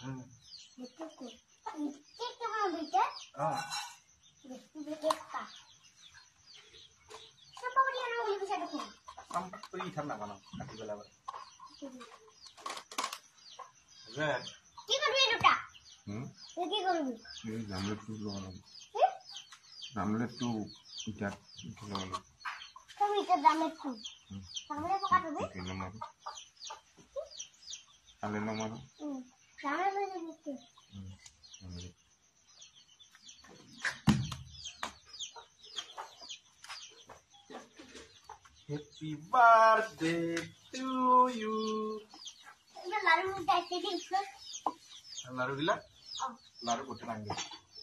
Betul ku. Ini cuma baca. Betul ka. Sampai dia nak boleh bisa dekuk. Sampai ikan nak mana? Kaki bela ber. Red. Kiko duit duta. Kiko duit. Ini gambar tu loh. Gambar tu ikat loh. Kamu ikat gambar tu. Kamu dah pakai duit? Oke nomor. Ale nomor. Gambar tu duit. Happy birthday to you. Ini lalu minta sedih ke? Lalu bila? Lalu kotor lagi.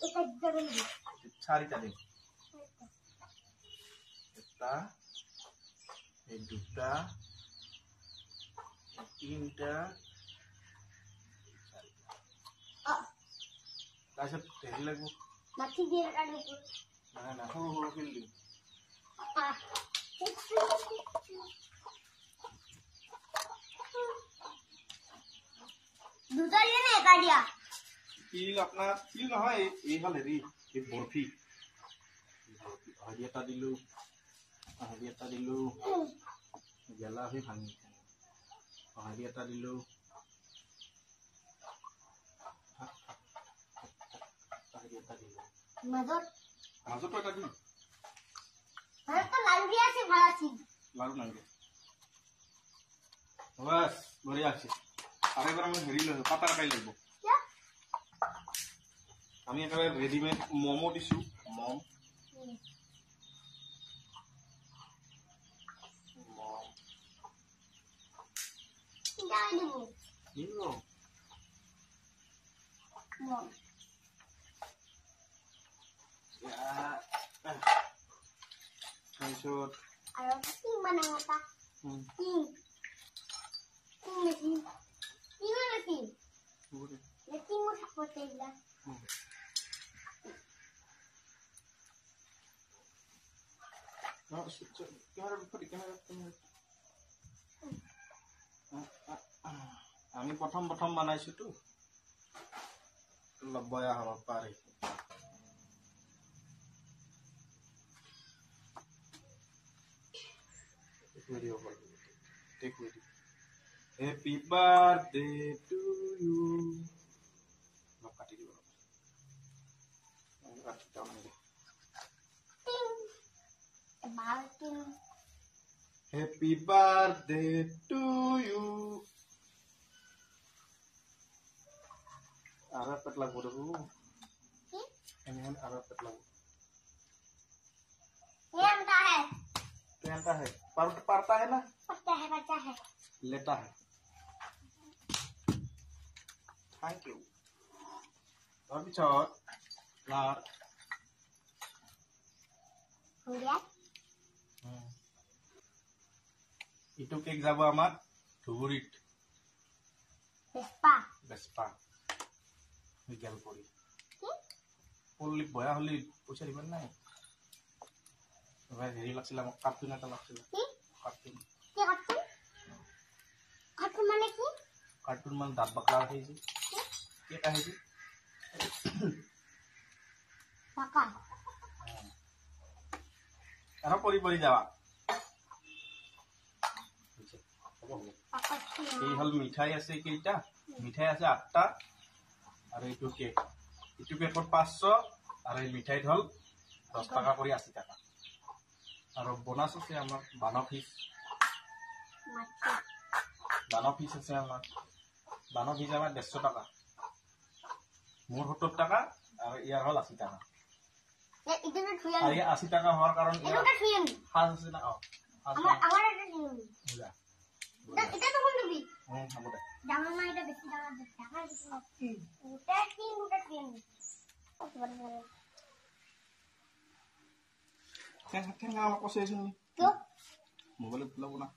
Ikat gambar ni. Cari tadi. Kita, duta, tinta. Kasih tadi lagu. Masih dia ada tu. Nah, hulu pilih. दूसरा ये नहीं कर दिया feel अपना feel ना है ये हाल है ये बर्फी हरियता दिलू गला भी भांगी हरियता दिलू मजो तो এটা দিন अरे तो लालू दिया से भरा सी লাড়ু নাগে বাস বড়িয়া আছে আরেকবার আমি হেরি লই পাতা কাই লাগব क्या আমি একেবারে রেডিমেড মোমো দিছু মম क्या दीबो নিলো मम Maksud Ayo pasti mana ngapa? Ting mesin. Ting mesin. Mesin mau seperti itu. আমি প্রথম বানাইছো তো লবয়া হব পারে video call. Take video. Happy birthday to you. Look at it. Ting. Happy birthday to you. Arah pet lagu dulu. Ini kan arah pet lagu. ये हमका है कहता है पढ़ता है ना बच्चा है लेता है थैंक यू अभी चौथ लार हो गया इटू केक जाबो आमार धुबुरीत बेस्पा गल पड़ी पल्ली बया हली पयसा दिबेन नाई हेरी लागছিল আমাক কার্টুন এটা লাগছিল কার্টুন কি কার্টুন মানে কি কার্টুন মানে দাঁত বাকলা হয়েছে কি এটা হয়েছে পাকা আর পরি যাওয়া পাকা এই হল মিঠাই আছে কেইটা মিঠাই আছে 8টা আর এইটো কেক এইটো কেকত 500 আর এই মিঠাইত হল 10 টাকা করে 80 টাকা আর বোনাস আছে আমার বানা ফিস আছে আমার বানা ফিস আমার 150 টাকা মোর 70 টাকা আর ইয়ার হল 80 টাকা ইদুনে থুয়া আর এই 80 টাকা হওয়ার কারণ এটা থুয়া নি হাস আছে না আমার এটা থুয়া নি এটা তো কোন দিবি হাবো দে দাম না এটা বেশি দাম টাকা বেশি ওটা থুয়া নি Kan ngawak ko sa isang Tuh. Mabalog pala ko na.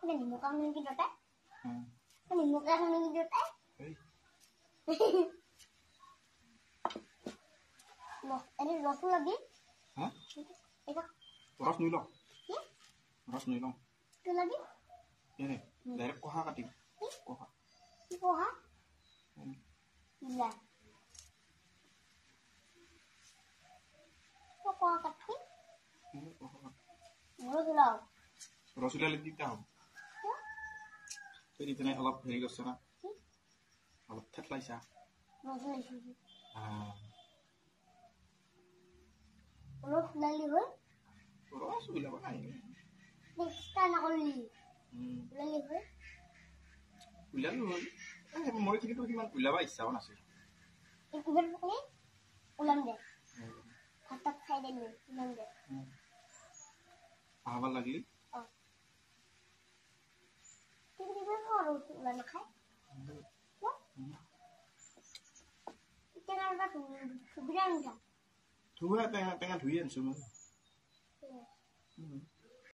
Ini muka kamu gitu teh? Ini muka kamu gitu teh? Loh, ini losu lagi? Hah? Itu. Ras nilong. Ras nilong. Itu lagi? Ini. Direct কহা কাটিম কহা কি পঢ়া ইলা পঢ়া কাটি মোৰ লাও ৰসগোল্লা দিতা হ'ব এই দিনে অলপ হেৰি কৰিছ না অলপ থেতলাইছা অলপ ফুলালি হ'ল ৰসগোল্লা বনাই চেষ্টা নকৰিলি ফুলালি হ'ল উলালো হ'ল মই কিন্তু সিমান উলাবা ইচ্ছাও নাছিল একবাৰ পকৰি ওলাম দে ভাতত খাই দিম ওলাম দে আহাব লাগিল কিন্তু আৰু ওলা নাখায় টেঙাৰ পৰা সুবিধা নিছা ধুৱা টেঙা ধুই আনিছো মই